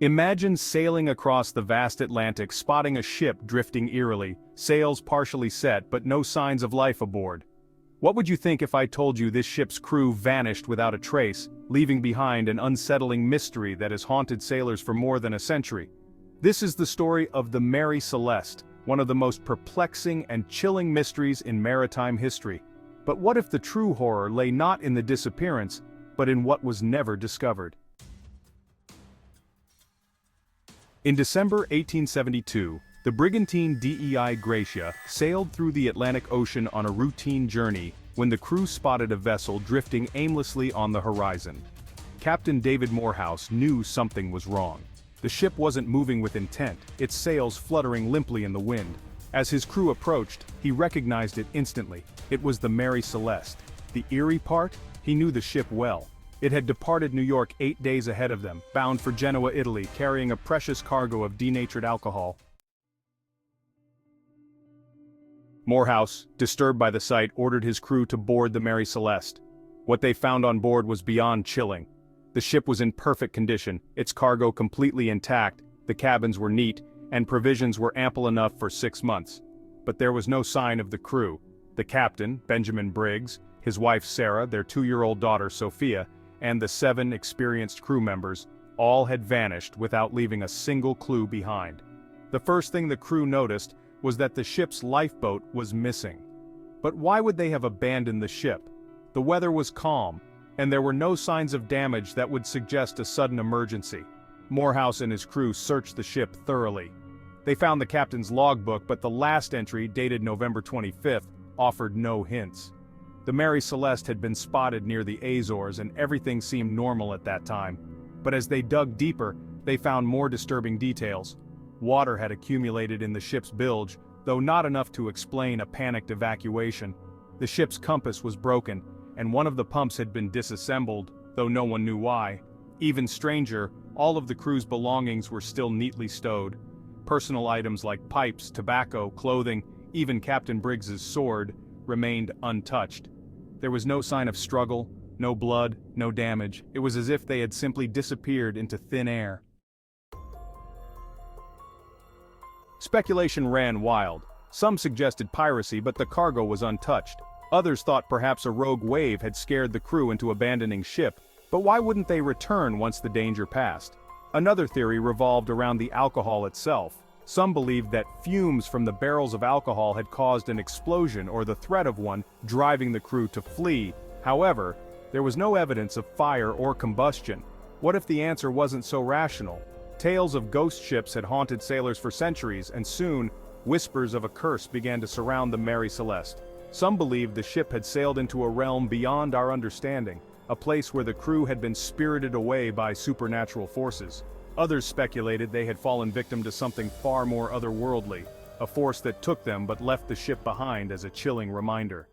Imagine sailing across the vast Atlantic, spotting a ship drifting eerily, sails partially set but no signs of life aboard. What would you think if I told you this ship's crew vanished without a trace, leaving behind an unsettling mystery that has haunted sailors for more than a century? This is the story of the Mary Celeste, one of the most perplexing and chilling mysteries in maritime history. But what if the true horror lay not in the disappearance, but in what was never discovered? In December 1872, the brigantine DEI Gracia sailed through the Atlantic Ocean on a routine journey when the crew spotted a vessel drifting aimlessly on the horizon. Captain David Morehouse knew something was wrong. The ship wasn't moving with intent, its sails fluttering limply in the wind. As his crew approached, he recognized it instantly. It was the Mary Celeste. The eerie part? He knew the ship well. It had departed New York 8 days ahead of them, bound for Genoa, Italy, carrying a precious cargo of denatured alcohol. Morehouse, disturbed by the sight, ordered his crew to board the Mary Celeste. What they found on board was beyond chilling. The ship was in perfect condition, its cargo completely intact, the cabins were neat, and provisions were ample enough for 6 months. But there was no sign of the crew. The captain, Benjamin Briggs, his wife Sarah, their 2-year-old daughter Sophia, and the 7 experienced crew members, all had vanished without leaving a single clue behind. The first thing the crew noticed was that the ship's lifeboat was missing. But why would they have abandoned the ship? The weather was calm, and there were no signs of damage that would suggest a sudden emergency. Morehouse and his crew searched the ship thoroughly. They found the captain's logbook, but the last entry, dated November 25th, offered no hints. The Mary Celeste had been spotted near the Azores and everything seemed normal at that time. But as they dug deeper, they found more disturbing details. Water had accumulated in the ship's bilge, though not enough to explain a panicked evacuation. The ship's compass was broken, and one of the pumps had been disassembled, though no one knew why. Even stranger, all of the crew's belongings were still neatly stowed. Personal items like pipes, tobacco, clothing, even Captain Briggs's sword, remained untouched. There was no sign of struggle, no blood, no damage. It was as if they had simply disappeared into thin air. Speculation ran wild. Some suggested piracy, but the cargo was untouched. Others thought perhaps a rogue wave had scared the crew into abandoning ship, but why wouldn't they return once the danger passed? Another theory revolved around the alcohol itself. Some believed that fumes from the barrels of alcohol had caused an explosion or the threat of one, driving the crew to flee. However, there was no evidence of fire or combustion. What if the answer wasn't so rational? Tales of ghost ships had haunted sailors for centuries, and soon, whispers of a curse began to surround the Mary Celeste. Some believed the ship had sailed into a realm beyond our understanding, a place where the crew had been spirited away by supernatural forces. Others speculated they had fallen victim to something far more otherworldly, a force that took them but left the ship behind as a chilling reminder.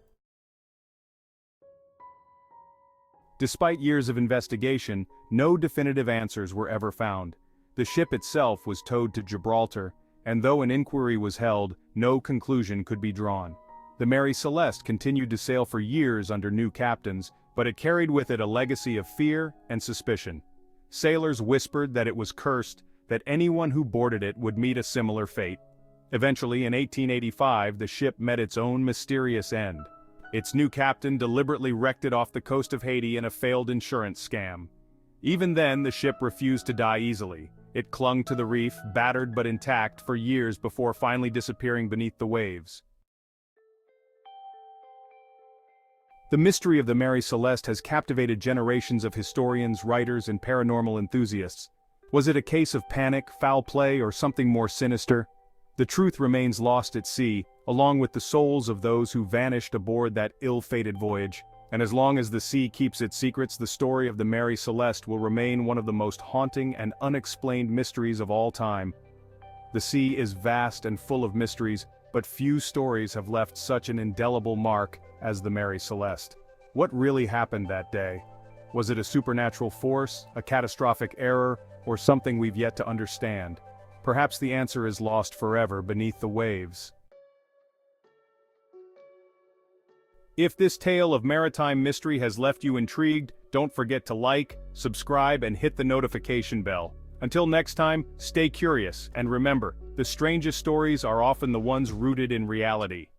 Despite years of investigation, no definitive answers were ever found. The ship itself was towed to Gibraltar, and though an inquiry was held, no conclusion could be drawn. The Mary Celeste continued to sail for years under new captains, but it carried with it a legacy of fear and suspicion. Sailors whispered that it was cursed, that anyone who boarded it would meet a similar fate. Eventually, in 1885, the ship met its own mysterious end. Its new captain deliberately wrecked it off the coast of Haiti in a failed insurance scam. Even then, the ship refused to die easily. It clung to the reef, battered but intact, for years before finally disappearing beneath the waves. The mystery of the Mary Celeste has captivated generations of historians, writers, and paranormal enthusiasts. Was it a case of panic, foul play, or something more sinister? The truth remains lost at sea, along with the souls of those who vanished aboard that ill-fated voyage. And as long as the sea keeps its secrets, the story of the Mary Celeste will remain one of the most haunting and unexplained mysteries of all time. The sea is vast and full of mysteries, but few stories have left such an indelible mark as the Mary Celeste. What really happened that day? Was it a supernatural force, a catastrophic error, or something we've yet to understand? Perhaps the answer is lost forever beneath the waves. If this tale of maritime mystery has left you intrigued, don't forget to like, subscribe, and hit the notification bell. Until next time, stay curious, and remember, the strangest stories are often the ones rooted in reality.